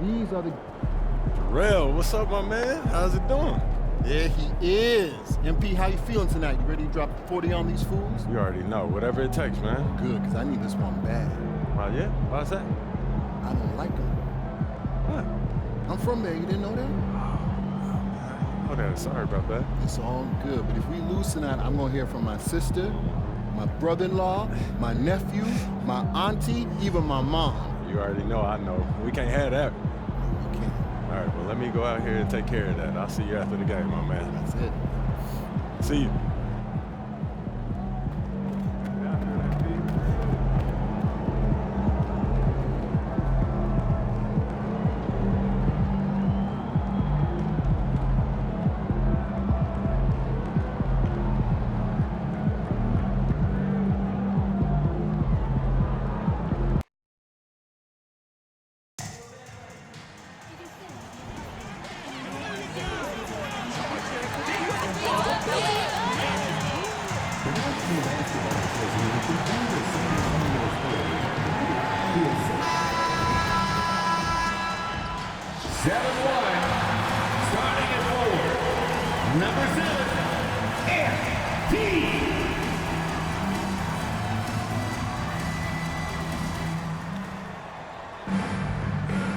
These are the... Terrell, what's up, my man? How's it doing? There he is. MP, how you feeling tonight? You ready to drop 40 on these fools? You already know. Whatever it takes, man. Good, because I need this one bad. Yeah? Why's that? I don't like them. What? I'm from there. You didn't know that? Oh, that. Sorry about that. It's all good. But if we lose tonight, I'm going to hear from my sister, my brother-in-law, my nephew, my auntie, even my mom. You already know I know. We can't have that. We can't. All right, well, let me go out here and take care of that. I'll see you after the game, my man. That's it. See you.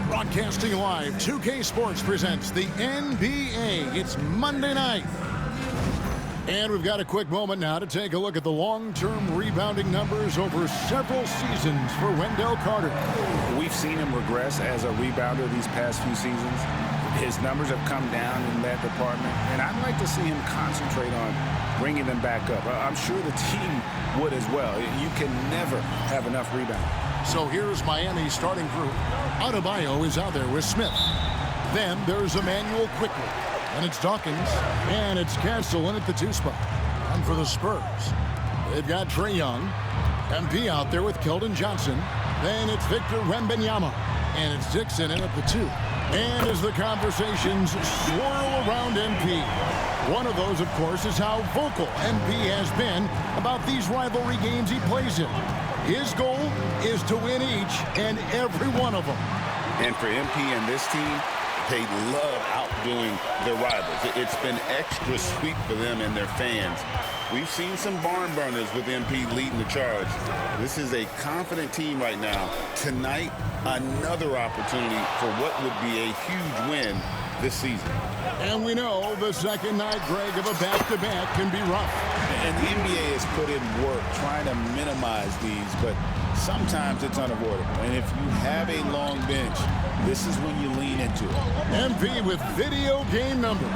Broadcasting live, 2K Sports presents the NBA. It's Monday night. And we've got a quick moment now to take a look at the long-term rebounding numbers over several seasons for Wendell Carter. We've seen him regress as a rebounder these past few seasons. His numbers have come down in that department, and I'd like to see him concentrate on bringing them back up. I'm sure the team would as well. You can never have enough rebounding. So here's Miami's starting group. Adebayo is out there with Smith. Then there's Emmanuel quickly. And it's Dawkins. And it's Castle in at the 2 spot. And for the Spurs, they've got Trae Young. MP out there with Keldon Johnson. Then it's Victor Wembanyama. And it's Dixon in at the 2. And as the conversations swirl around MP, one of those, of course, is how vocal MP has been about these rivalry games he plays in. His goal is to win each and every one of them. And for MP and this team, they love outdoing their rivals. It's been extra sweet for them and their fans. We've seen some barn burners with MP leading the charge. This is a confident team right now. Tonight, another opportunity for what would be a huge win this season. And we know the second night, Greg, of a back-to-back can be rough. And the NBA has put in work trying to minimize these, but sometimes it's unavoidable. And if you have a long bench, this is when you lean into it. MP with video game numbers.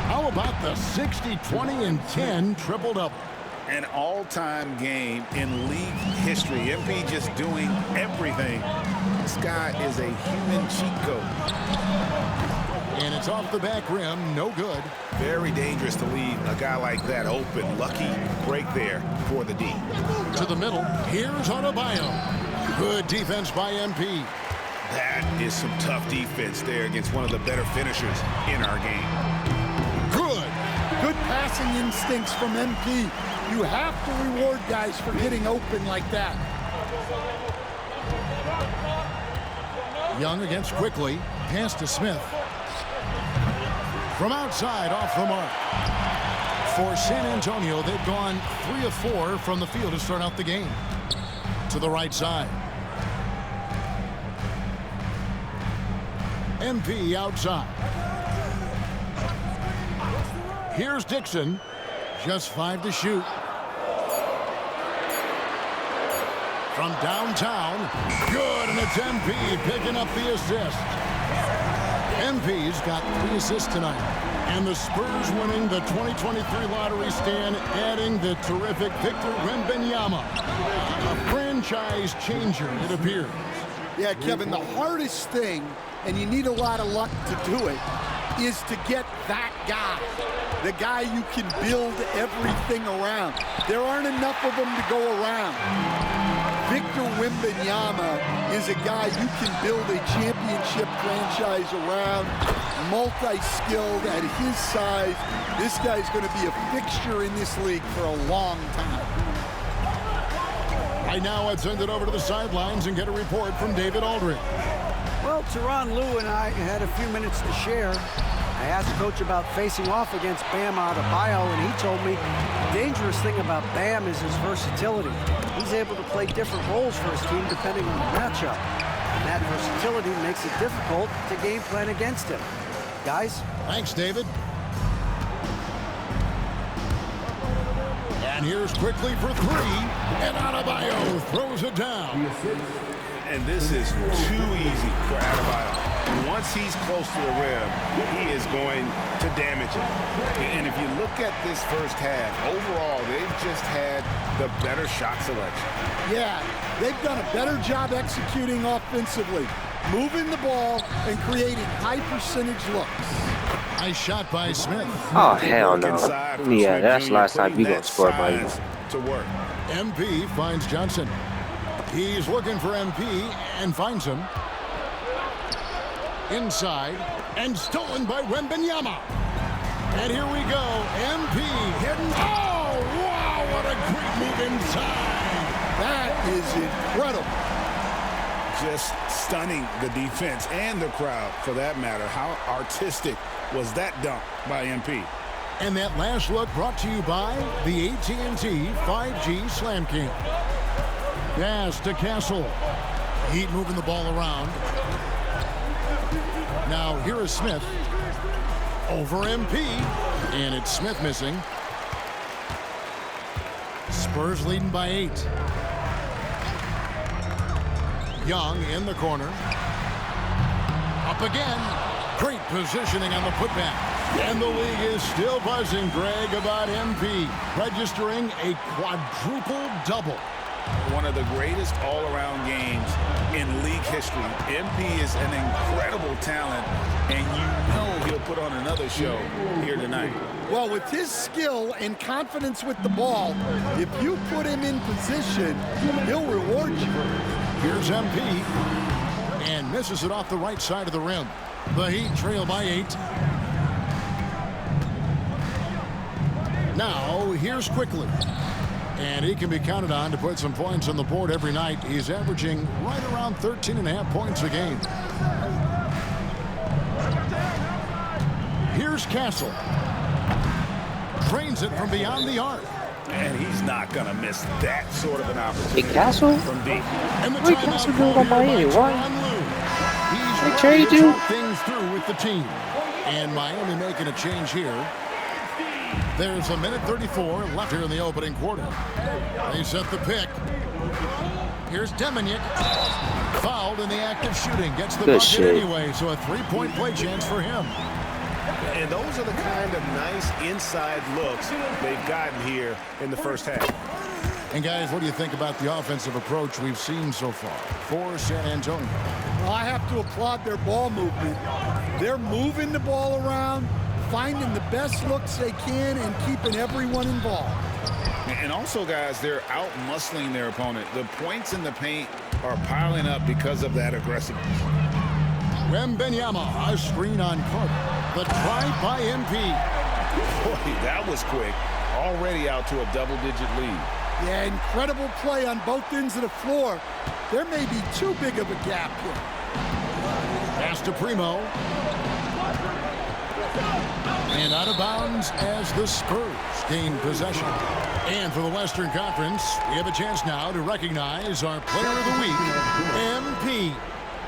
How about the 60, 20, and 10 triple-double? An all-time game in league history. MP just doing everything. This guy is a human cheat code. And it's off the back rim, no good. Very dangerous to leave a guy like that open. Lucky break there for the D. To the middle, here's Adebayo. Good defense by MP. That is some tough defense there against one of the better finishers in our game. Good passing instincts from MP. You have to reward guys for getting open like that. Young against quickly. Pass to Smith. From outside, off the mark. For San Antonio, they've gone 3 of 4 from the field to start out the game. To the right side. MP outside. Here's Dixon. Just 5 to shoot. From downtown. Good, and it's MP picking up the assist. MP's got 3 assists tonight. And the Spurs winning the 2023 lottery stand, adding the terrific Victor Wembanyama. A franchise changer, it appears. Yeah, Kevin, the hardest thing, and you need a lot of luck to do it, is to get that guy. The guy you can build everything around. There aren't enough of them to go around. Victor Wembanyama is a guy you can build a championship franchise around, multi-skilled at his size. This guy's going to be a fixture in this league for a long time. Right now, I'd send it over to the sidelines and get a report from David Aldridge. Well, Tyronn Lue and I had a few minutes to share. I asked Coach about facing off against Bam Adebayo, and he told me the dangerous thing about Bam is his versatility. He's able to play different roles for his team depending on the matchup. And that versatility makes it difficult to game plan against him. Guys? Thanks, David. And here's quickly for three, and Adebayo throws it down. And this is too easy for Adebayo. Once he's close to the rim, he is going to damage it. And if you look at this first half, overall, they've just had the better shot selection. Yeah, they've done a better job executing offensively, moving the ball and creating high percentage looks. Nice shot by Smith. Oh, hell no. Yeah, that's the last time we gonna score, buddy. To work. MP finds Johnson. He's looking for MP and finds him. Inside and stolen by Wembanyama. And here we go. MP hidden. Oh, wow, what a great move inside. That is incredible. Just stunning the defense and the crowd, for that matter. How artistic was that dunk by MP? And that last look brought to you by the AT&T 5G Slam King. Pass to Castle. Heat moving the ball around. Now here is Smith. Over MP. And it's Smith missing. Spurs leading by 8. Young in the corner. Up again. Great positioning on the putback. And the league is still buzzing, Greg, about MP registering a quadruple double. One of the greatest all-around games in league history. MP is an incredible talent, and you know he'll put on another show here tonight. Well, with his skill and confidence with the ball, if you put him in position, he'll reward you. Here's MP, and misses it off the right side of the rim. The Heat trail by 8. Now, here's Quickly. And he can be counted on to put some points on the board every night. He's averaging right around 13.5 points a game. Here's Castle. Drains it from beyond the arc. And he's not going to miss that sort of an opportunity. Hey, Castle? From deep. And the Wait, Castle doing on Miami? Why? He's They traded you? things through with the team. And Miami making a change here. There's a minute 34 left here in the opening quarter. They set the pick. Here's Demaniuk. Fouled in the act of shooting. Gets the bucket anyway, so a three-point play chance for him. And those are the kind of nice inside looks they've gotten here in the first half. And guys, what do you think about the offensive approach we've seen so far for San Antonio? Well, I have to applaud their ball movement. They're moving the ball around, finding the best looks they can, and keeping everyone involved. And also, guys, they're out-muscling their opponent. The points in the paint are piling up because of that aggressiveness. Wembanyama, a screen on Carter. The drive by MP. Boy, that was quick. Already out to a double-digit lead. Yeah, incredible play on both ends of the floor. There may be too big of a gap here. Pass to Primo. And out of bounds as the Spurs gain possession. And for the Western Conference, we have a chance now to recognize our Player of the Week, MP.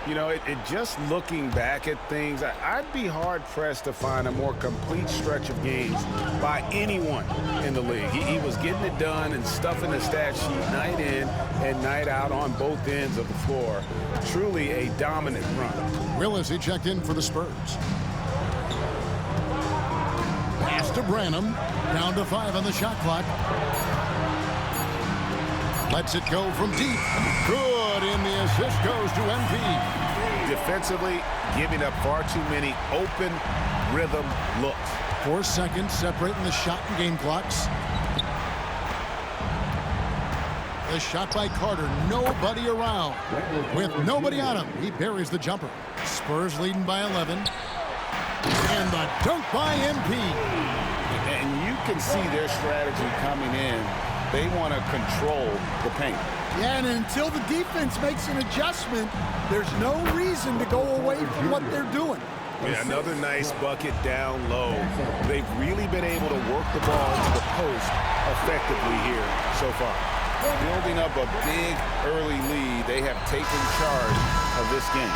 You know, it just looking back at things, I'd be hard-pressed to find a more complete stretch of games by anyone in the league. He was getting it done and stuffing the stat sheet night in and night out on both ends of the floor. Truly a dominant run. Willis, he checked in for the Spurs. Pass to Branham. Down to 5 on the shot clock. Lets it go from deep. Good, and the assist goes to MP. Defensively, giving up far too many open rhythm looks. 4 seconds separating the shot and game clocks. The shot by Carter, nobody around. With nobody on him, he buries the jumper. Spurs leading by 11. And the dunk by MP. And you can see their strategy coming in. They want to control the paint. Yeah, and until the defense makes an adjustment, there's no reason reason to go away from what they're doing. Yeah, another nice bucket down low. They've really been able to work the ball into the post effectively here so far. Building up a big early lead, they have taken charge of this game.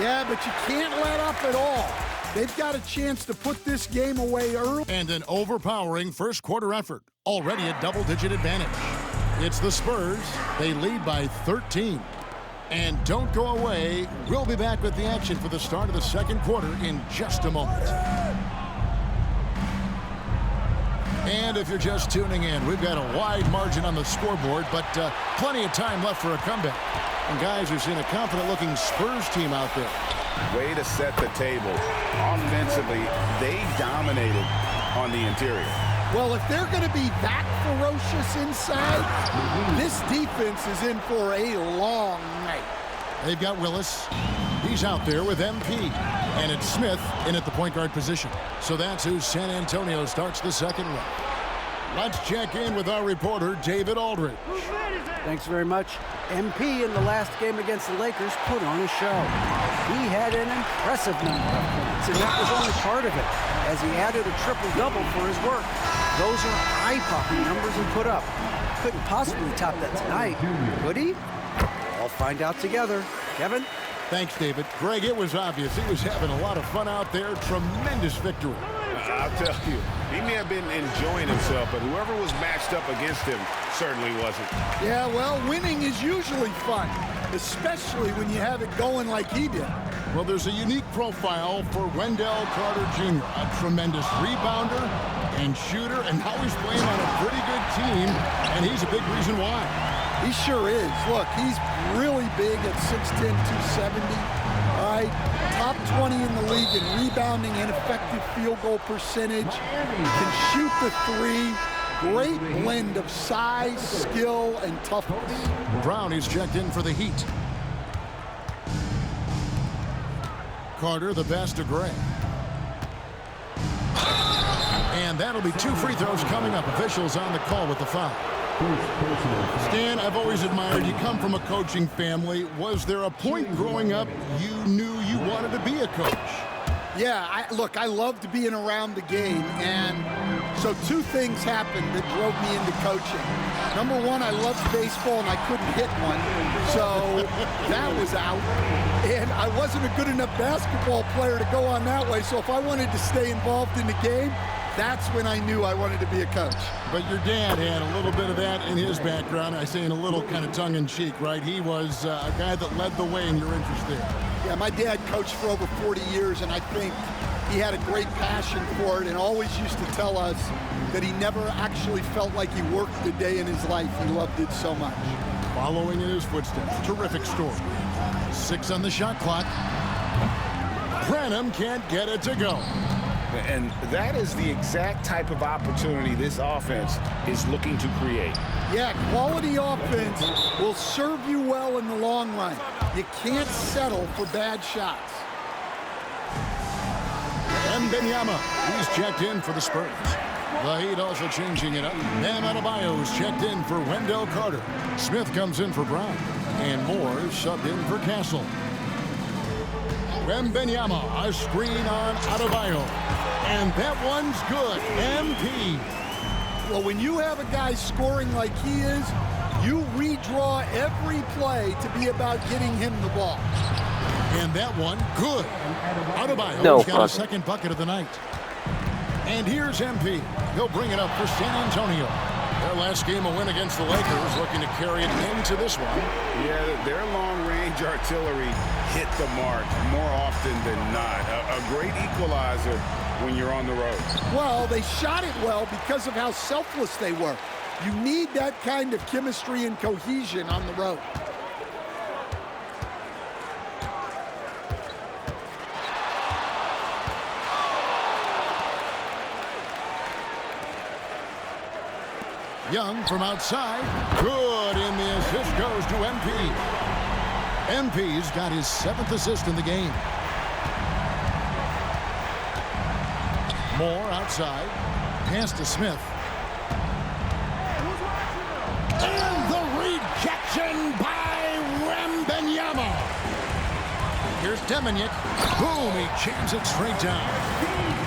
Yeah, but you can't let up at all. They've got a chance to put this game away early. And an overpowering first quarter effort. Already a double-digit advantage. It's the Spurs. They lead by 13. And don't go away. We'll be back with the action for the start of the second quarter in just a moment. And if you're just tuning in, we've got a wide margin on the scoreboard, but plenty of time left for a comeback. And guys, we've seen a confident-looking Spurs team out there. Way to set the table. Offensively, they dominated on the interior. Well, if they're going to be that ferocious inside, this defense is in for a long night. They've got Willis. He's out there with MP. And it's Smith in at the point guard position. So that's who San Antonio starts the second round. Let's check in with our reporter, David Aldridge. Thanks very much. MP in the last game against the Lakers put on a show. He had an impressive number of points, and that was only part of it, as he added a triple-double for his work. Those are eye-popping numbers he put up. Couldn't possibly top that tonight, could he? I'll find out together. Kevin? Thanks, David. Greg, it was obvious he was having a lot of fun out there. Tremendous victory. I'll tell you, he may have been enjoying himself, but whoever was matched up against him certainly wasn't. Yeah, well, winning is usually fun, especially when you have it going like he did. Well, there's a unique profile for Wendell Carter Jr., a tremendous rebounder and shooter, and now he's playing on a pretty good team, and he's a big reason why. He sure is. Look, he's really big at 6'10", 270. All right, top 20 in the league in rebounding and effective field goal percentage. Can shoot the three. Great blend of size, skill, and toughness. Brown is checked in for the Heat. Carter, the pass to Gray. And that'll be 2 free throws coming up. Officials on the call with the foul. Stan, I've always admired you. Come from a coaching family. Was there a point growing up you knew you wanted to be a coach? Yeah, look, I loved being around the game, and so 2 things happened that drove me into coaching. Number one, I loved baseball, and I couldn't hit one, so that was out. And I wasn't a good enough basketball player to go on that way, so if I wanted to stay involved in the game, that's when I knew I wanted to be a coach. But your dad had a little bit of that in his background. I say in a little kind of tongue-in-cheek, right? He was a guy that led the way in your interest there. Yeah, my dad coached for over 40 years, and I think he had a great passion for it and always used to tell us that he never actually felt like he worked a day in his life. He loved it so much. Following in his footsteps, terrific story. 6 on the shot clock. Branham can't get it to go. And that is the exact type of opportunity this offense is looking to create. Yeah, quality offense will serve you well in the long run. You can't settle for bad shots. Wembanyama, he's checked in for the Spurs. The Heat also changing it up. Bam Adebayo is checked in for Wendell Carter. Smith comes in for Brown. And Moore subbed in for Castle. Wembanyama, a screen on Adebayo. And that one's good. MP. Well, when you have a guy scoring like he is, you redraw every play to be about getting him the ball. And that one, good. Adebayo's got a second bucket of the night. And here's MP. He'll bring it up for San Antonio. Their last game, a win against the Lakers, looking to carry it into this one. Yeah, their long-range artillery hit the mark more often than not. A great equalizer when you're on the road. Well, they shot it well because of how selfless they were. You need that kind of chemistry and cohesion on the road. Young from outside. Good, and the assist goes to MP. MP's got his 7th assist in the game. Moore outside. Pass to Smith. And the rejection by Wembanyama. Here's Deminick. Boom, he jams it straight down.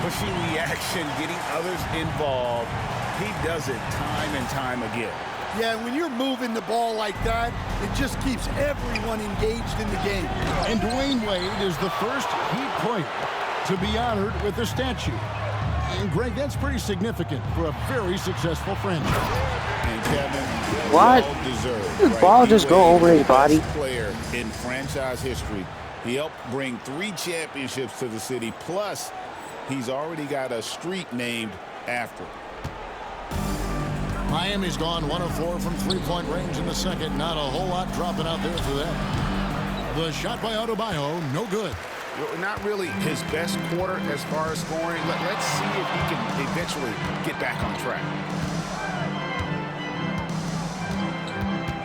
Pushing the action, getting others involved. He does it time and time again. Yeah, when you're moving the ball like that, it just keeps everyone engaged in the game. And Dwayne Wade is the first Heat player to be honored with a statue. And Greg, that's pretty significant for a very successful franchise. And Kevin, What? well deserved. Did the ball just go over his body? Player in franchise history. He helped bring 3 championships to the city. Plus, he's already got a street named after him. Miami's gone 1 of 4 from three-point range in the second. Not a whole lot dropping out there for that. The shot by Adebayo, no good. Not really his best quarter as far as scoring. Let's see if he can eventually get back on track.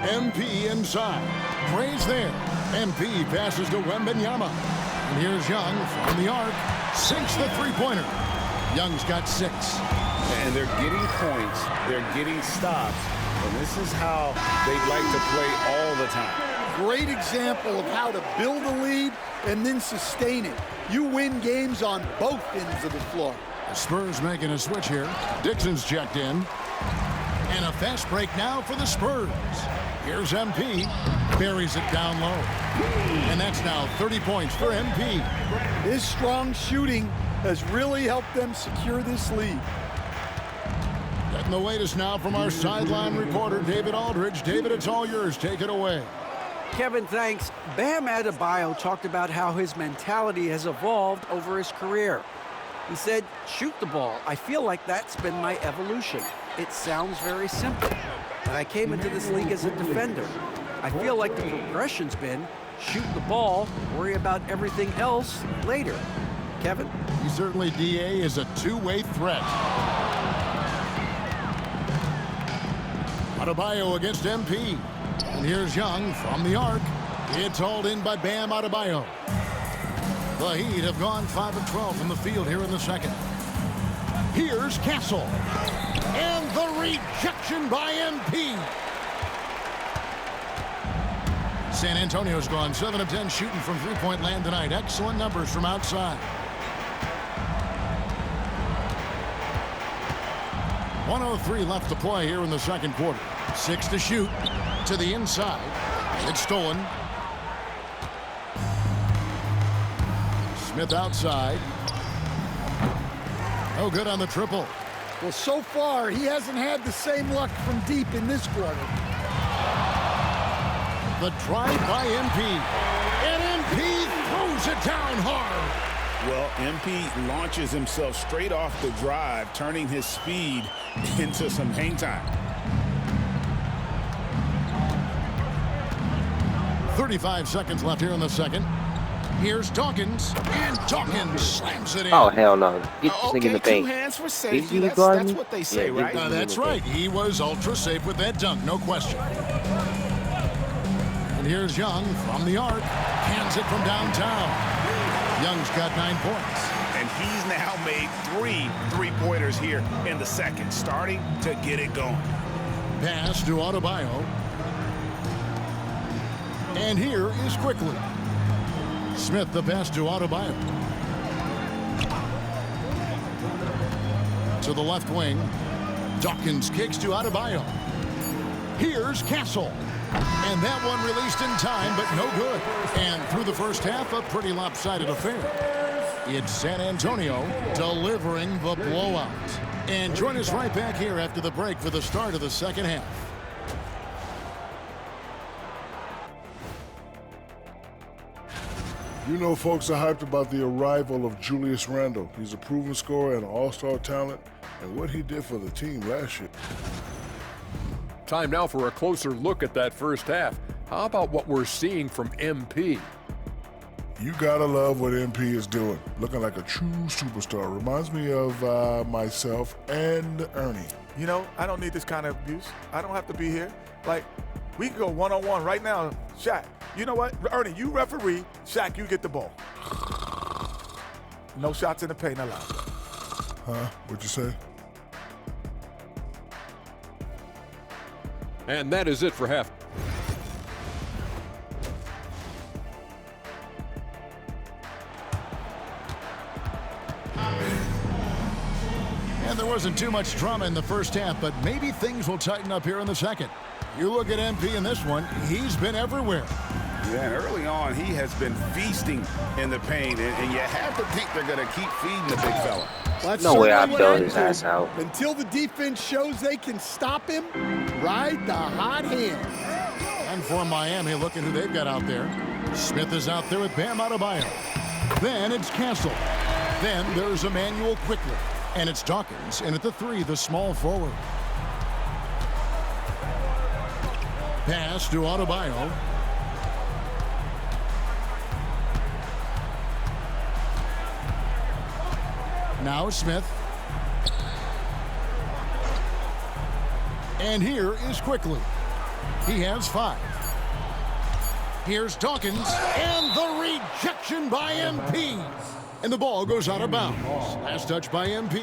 MP inside. Gray's there. MP passes to Wembanyama. And here's Young from the arc. Sinks the three-pointer. Young's got 6. And they're getting points. They're getting stops. And this is how they'd like to play all the time. Great example of how to build a lead and then sustain it. You win games on both ends of the floor. The Spurs making a switch here. Dixon's checked in. And a fast break now for the Spurs. Here's MP. Buries it down low. And that's now 30 points for MP. His strong shooting has really helped them secure this lead. Getting the latest now from our sideline reporter, David Aldridge. David, it's all yours. Take it away. Kevin, thanks. Bam Adebayo talked about how his mentality has evolved over his career. He said, shoot the ball. I feel like that's been my evolution. It sounds very simple, but I came into this league as a defender. I feel like the progression's been shoot the ball, worry about everything else later. Kevin? He certainly, DA, is a two-way threat. Adebayo against MP. And here's Young from the arc. It's hauled in by Bam Adebayo. The Heat have gone 5 of 12 from the field here in the second. Here's Castle. And the rejection by MP. San Antonio's gone 7 of 10 shooting from three-point land tonight. Excellent numbers from outside. 1:03 left to play here in the second quarter. 6 to shoot. To the inside. It's stolen. Smith outside. No good on the triple. Well, so far, he hasn't had the same luck from deep in this quarter. The drive by MP. And MP throws it down hard. Well, MP launches himself straight off the drive, turning his speed into some hang time. 35 seconds left here in the second. Here's Dawkins, and Dawkins slams it in. Oh, hell no. Get this nigga in the 2 paint. hands for Is safety. he That's guarding? what they say, Yeah, right? That's right. He was ultra safe with that dunk, no question. And here's Young from the arc. Hands it from downtown. Young's got 9 points. And he's now made 3 three-pointers here in the second, starting to get it going. Pass to Adebayo. And here is Quickly. Smith the pass to Adebayo. To the left wing. Dawkins kicks to Adebayo. Here's Castle. And that one released in time, but no good. And through the first half, a pretty lopsided affair. It's San Antonio delivering the blowout. And join us right back here after the break for the start of the second half. You know, folks are hyped about the arrival of Julius Randle. He's a proven scorer and an all-star talent, and what he did for the team last year. Time now for a closer look at that first half. How about what we're seeing from MP? You gotta love what MP is doing. Looking like a true superstar. Reminds me of myself and Ernie. You know, I don't need this kind of abuse. I don't have to be here. Like, we can go one-on-one right now. Shaq, you know what? Ernie, you referee. Shaq, you get the ball. No shots in the paint allowed. Huh? What'd you say? And that is it for half. And there wasn't too much drama in the first half, but maybe things will tighten up here in the second. You look at MP in this one, he's been everywhere. Yeah, and early on, he has been feasting in the paint, and you have to think they're going to keep feeding the big fella. That's No way I certainly bailed what his I do. ass out. Until the defense shows they can stop him, ride the hot hand. And for Miami, look at who they've got out there. Smith is out there with Bam Adebayo. Then it's Castle. Then there's Emmanuel quickly. And it's Dawkins. And at the 3, the small forward. Pass to Adebayo. Now Smith. And here is quickly. He has 5. Here's Dawkins, and the rejection by MP. And the ball goes out of bounds. Last touch by MP.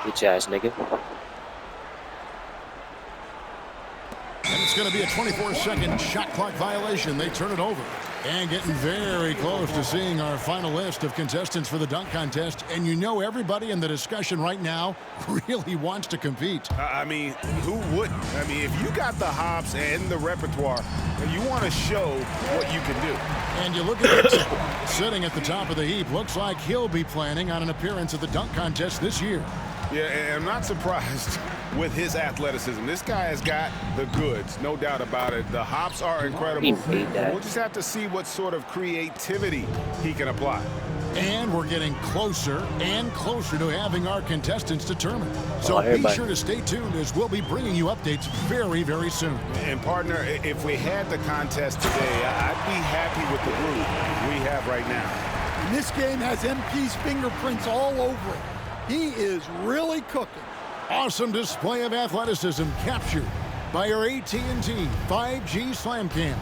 Bitch ass nigga. And it's going to be a 24-second shot clock violation. They turn it over. And getting very close to seeing our final list of contestants for the dunk contest. And you know everybody in the discussion right now really wants to compete. I mean, who wouldn't? I mean, if you got the hops and the repertoire, you want to show what you can do. And you look at Dixon sitting at the top of the heap. Looks like he'll be planning on an appearance at the dunk contest this year. Yeah, and I'm not surprised with his athleticism. This guy has got the goods, no doubt about it. The hops are incredible. We'll just have to see what sort of creativity he can apply. And we're getting closer and closer to having our contestants determined. So be sure to stay tuned as we'll be bringing you updates very, very soon. And partner, if we had the contest today, I'd be happy with the group we have right now. And this game has MP's fingerprints all over it. He is really cooking. Awesome display of athleticism captured by our AT&T 5G Slam Cam.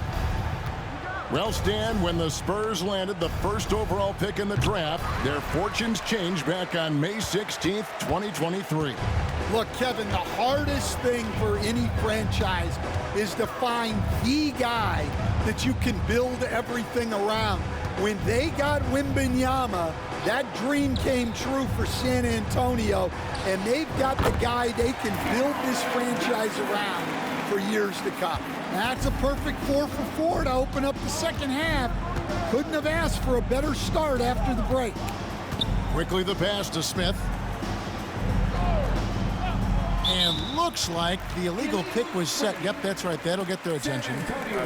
Well, Stan, when the Spurs landed the first overall pick in the draft, their fortunes changed back on May 16th, 2023. Look, Kevin, the hardest thing for any franchise is to find the guy that you can build everything around. When they got Wembanyama, that dream came true for San Antonio, and they've got the guy they can build this franchise around for years to come. That's a perfect 4 for 4 to open up the second half. Couldn't have asked for a better start after the break. Quickly the pass to Smith. And looks like the illegal pick was set. Yep, that's right. That'll get their attention.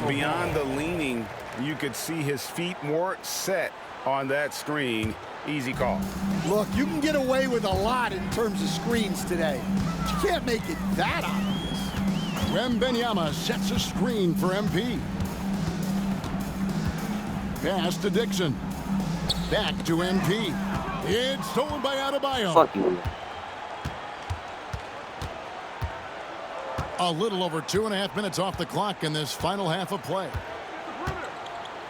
Beyond the leaning, you could see his feet more set on that screen. Easy call. Look, you can get away with a lot in terms of screens today. But you can't make it that obvious. Wembanyama sets a screen for MP. Pass to Dixon. Back to MP. It's stolen by Adebayo. Fuck you. A little over 2.5 minutes off the clock in this final half of play.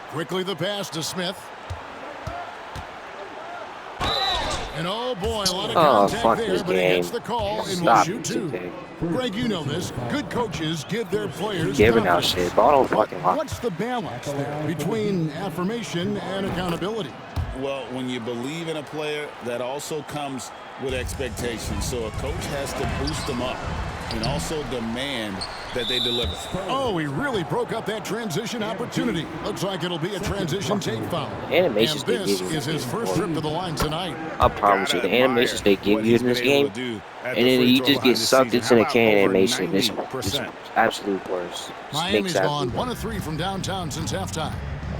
Quickly the pass to Smith. And oh boy, a lot of contact there, but he gets the call and will shoot 2. Greg, you know this. Good coaches give their players giving out shit. Ball don't fucking lie. What's the balance there between affirmation and accountability? Well, when you believe in a player, that also comes with expectations. So a coach has to boost them up and also demand that they deliver. Oh, he really broke up that transition opportunity. Looks like it'll be a transition take foul. Animations and this is his first trip to the line tonight. I promise you, the animations they give you in this game, and then you just get sucked into the can animation. This is absolute worst. Miami's gone 1 of 3 from downtown since halftime.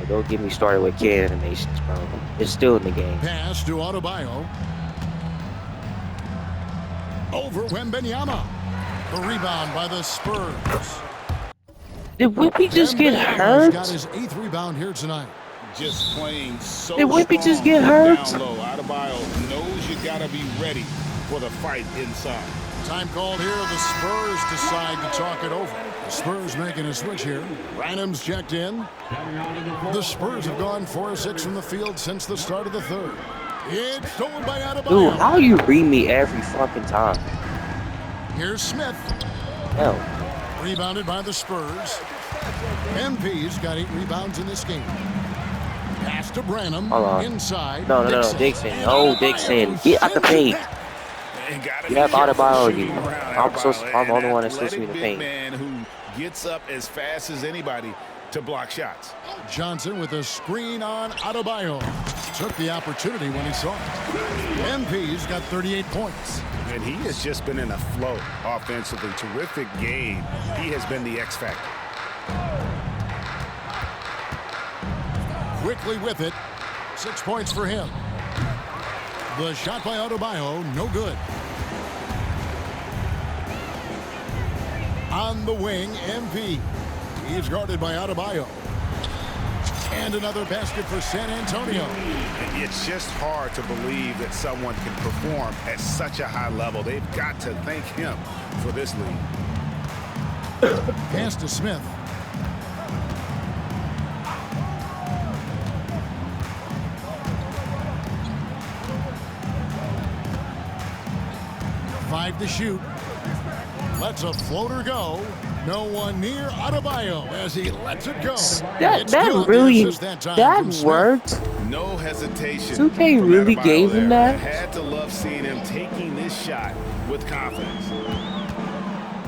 Don't get me started with can animations, bro. It's still in the game. Pass to Adebayo. Over Wembanyama. The rebound by the Spurs. Did Whippy just get hurt? Got his 8th rebound here tonight. Just playing so Did Whippy just get down hurt? low. Adebayo knows you got to be ready for the fight inside. Time called here. The Spurs decide to talk it over. The Spurs making a switch here. Random's checked in. The Spurs have gone 4 of 6 from the field since the start of the third. It's stolen by Adebayo. Dude, how you read me every fucking time? Here's Smith. Hell. Rebounded by the Spurs. MP's got 8 rebounds in this game. Pass to Branham. Hold on. Inside. No, Dixon. No, Dixon. Get out the paint. You have Adebayo. I'm the only one that's supposed to be in the paint. Man who gets up as fast as anybody to block shots. Johnson with a screen on Adebayo. Took the opportunity when he saw it. MP's got 38 points. And he has just been in a flow offensively. Terrific game. He has been the X factor. Quickly with it. 6 points for him. The shot by Adebayo, no good. On the wing, MP. He's guarded by Adebayo. And another basket for San Antonio. It's just hard to believe that someone can perform at such a high level. They've got to thank him for this lead. Pass to Smith. Five to shoot. Lets a floater go. No one near Adebayo as he lets it go. That worked. No hesitation. 2K really gave him that. I had to love seeing him taking this shot with confidence.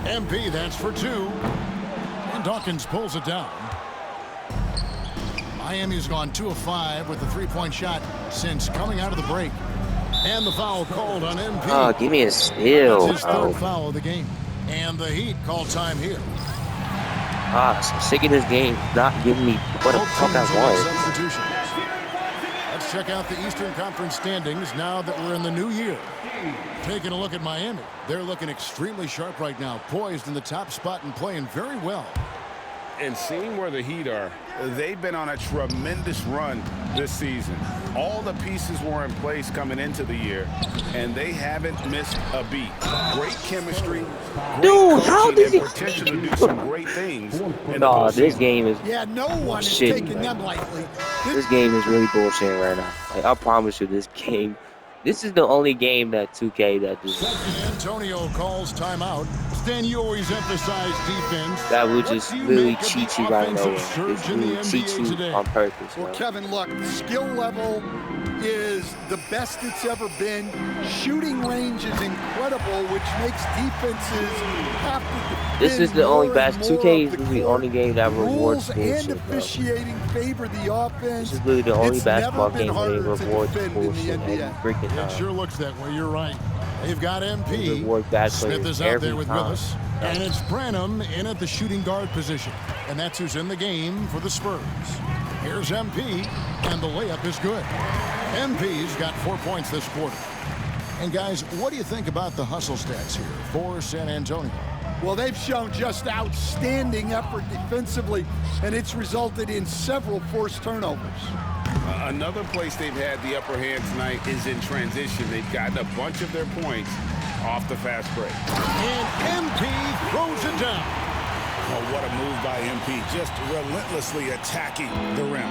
MP, that's for two. And Dawkins pulls it down. Miami's gone 2 of 5 with a three-point shot since coming out of the break. And the foul called on MP. Oh, give me a steal. That's his third foul of the game. And the Heat call time here. I'm sick of this game not giving me what the fuck I want. Let's check out the Eastern Conference standings now that we're in the new year. Taking a look at Miami. They're looking extremely sharp right now, poised in the top spot and playing very well. And seeing where the Heat are, they've been on a tremendous run this season. All the pieces were in place coming into the year, and they haven't missed a beat. Great chemistry, dude, how did it potential to do some great things? No, this game is no one is shit, taking them lightly. This game is really bullshit right now. Like, I promise you, this is the only game that 2K that does. Antonio calls timeout. Stan, you always emphasize defense. That would just really cheat you right now. It's really cheat you on purpose. Well, Kevin, look, skill level is the best it's ever been. Shooting range is incredible, which makes defenses have to. This is the only best. 2K is the only game that rewards bullshit. And officiating favor the offense. This is really the only basketball game that rewards bullshit every freaking time. It sure looks that way. You're right. They've got MP. Smith is out there with Willis. And it's Branham in at the shooting guard position. And that's who's in the game for the Spurs. Here's MP, and the layup is good. MP's got 4 points this quarter. And guys, what do you think about the hustle stats here for San Antonio? Well, they've shown just outstanding effort defensively, and it's resulted in several forced turnovers. Another place they've had the upper hand tonight is in transition. They've gotten a bunch of their points off the fast break. And MP throws it down. Oh, what a move by MP, just relentlessly attacking the rim.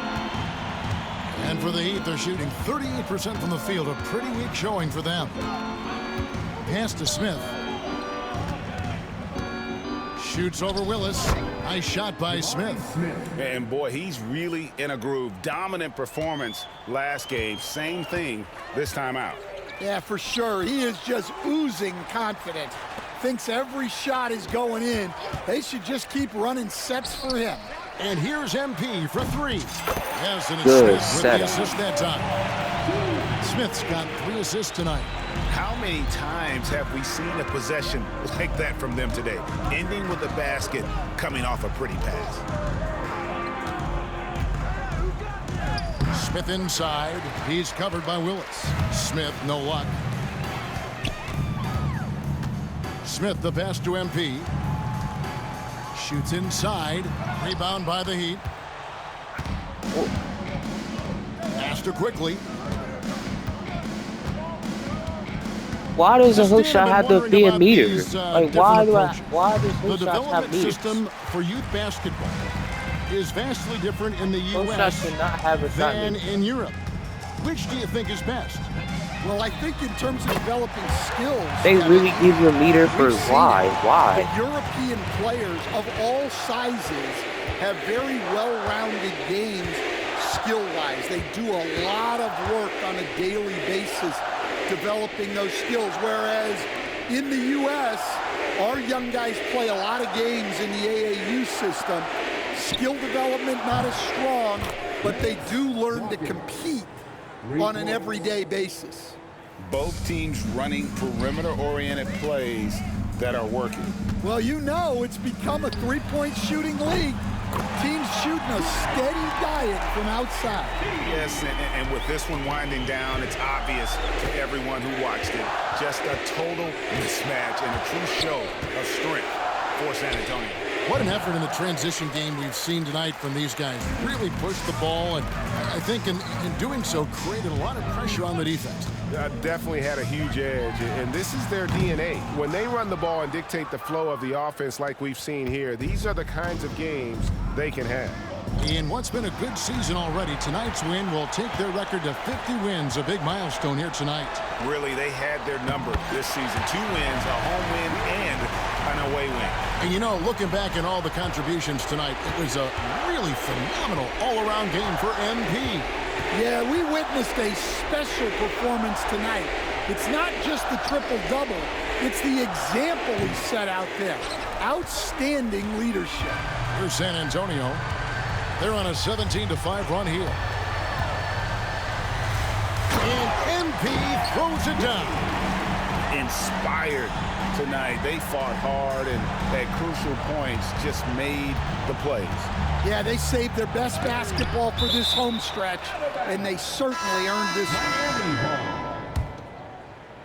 And for the Heat, they're shooting 38% from the field, a pretty weak showing for them. Pass to Smith. Shoots over Willis. Nice shot by Smith. And boy, he's really in a groove. Dominant performance last game. Same thing this time out. Yeah, for sure. He is just oozing confidence. Thinks every shot is going in. They should just keep running sets for him. And here's MP for three. Yes, and good Smith with the assist that time. Smith's got 3 assists tonight. How many times have we seen a possession like that from them today? Ending with a basket, coming off a pretty pass. Smith inside. He's covered by Willis. Smith, no luck. Smith, the pass to MP. Shoots inside. Rebound by the Heat. Master quickly. Why does a hook shot have to be a meter? Like, why does hook shots have meters? The system for youth basketball is vastly different in the U.S. than in Europe. Which do you think is best? Well, I think in terms of developing skills, they really give you a meter for why? Why? The European players of all sizes have very well-rounded games skill-wise. They do a lot of work on a daily basis. developing those skills, whereas in the U.S., our young guys play a lot of games in the AAU system. Skill development not as strong, but they do learn to compete on an everyday basis. Both teams running perimeter-oriented plays that are working. Well, you know it's become a three-point shooting league. Teams shooting a steady diet from outside. Yes, and with this one winding down, it's obvious to everyone who watched it. Just a total mismatch and a true show of strength for San Antonio. What an effort in the transition game we've seen tonight from these guys. Really pushed the ball, and I think in doing so created a lot of pressure on the defense. Definitely had a huge edge, and this is their DNA. When they run the ball and dictate the flow of the offense like we've seen here, these are the kinds of games they can have. In what's been a good season already, tonight's win will take their record to 50 wins, a big milestone here tonight. Really, they had their number this season. 2 wins, a home win, and an away win. And you know, looking back at all the contributions tonight, it was a really phenomenal all-around game for MP. Yeah, we witnessed a special performance tonight. It's not just the triple-double, it's the example he set out there. Outstanding leadership. Here's San Antonio. They're on a 17-5 run here. And MP throws it down. Inspired tonight. They fought hard and at crucial points just made the plays. Yeah, they saved their best basketball for this home stretch, and they certainly earned this.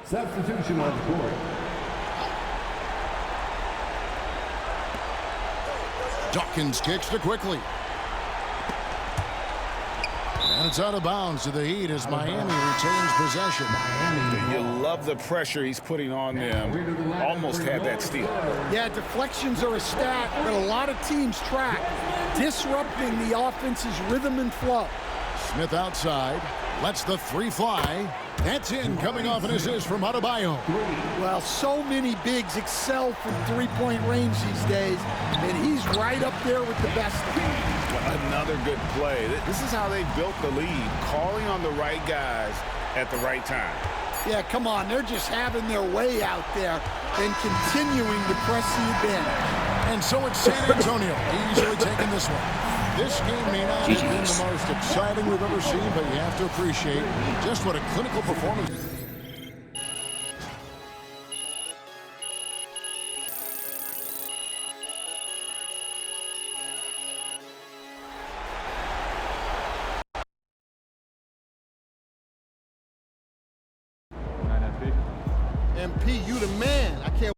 Substitution on the court. Dawkins kicks to quickly. And it's out of bounds to the Heat as Miami retains possession. You love the pressure he's putting on them. Almost had that steal. Yeah, deflections are a stat that a lot of teams track, disrupting the offense's rhythm and flow. Smith outside, lets the 3 fly. That's in, coming off an assist from Adebayo. Well, so many bigs excel from three-point range these days, and he's right up there with the best of them. Another good play. This is how they built the lead, calling on the right guys at the right time. Yeah, come on, they're just having their way out there and continuing to press the advantage. And so it's San Antonio easily taking this one. This game may not have been the most exciting we've ever seen, but you have to appreciate just what a clinical performance. MP, you the man. I can't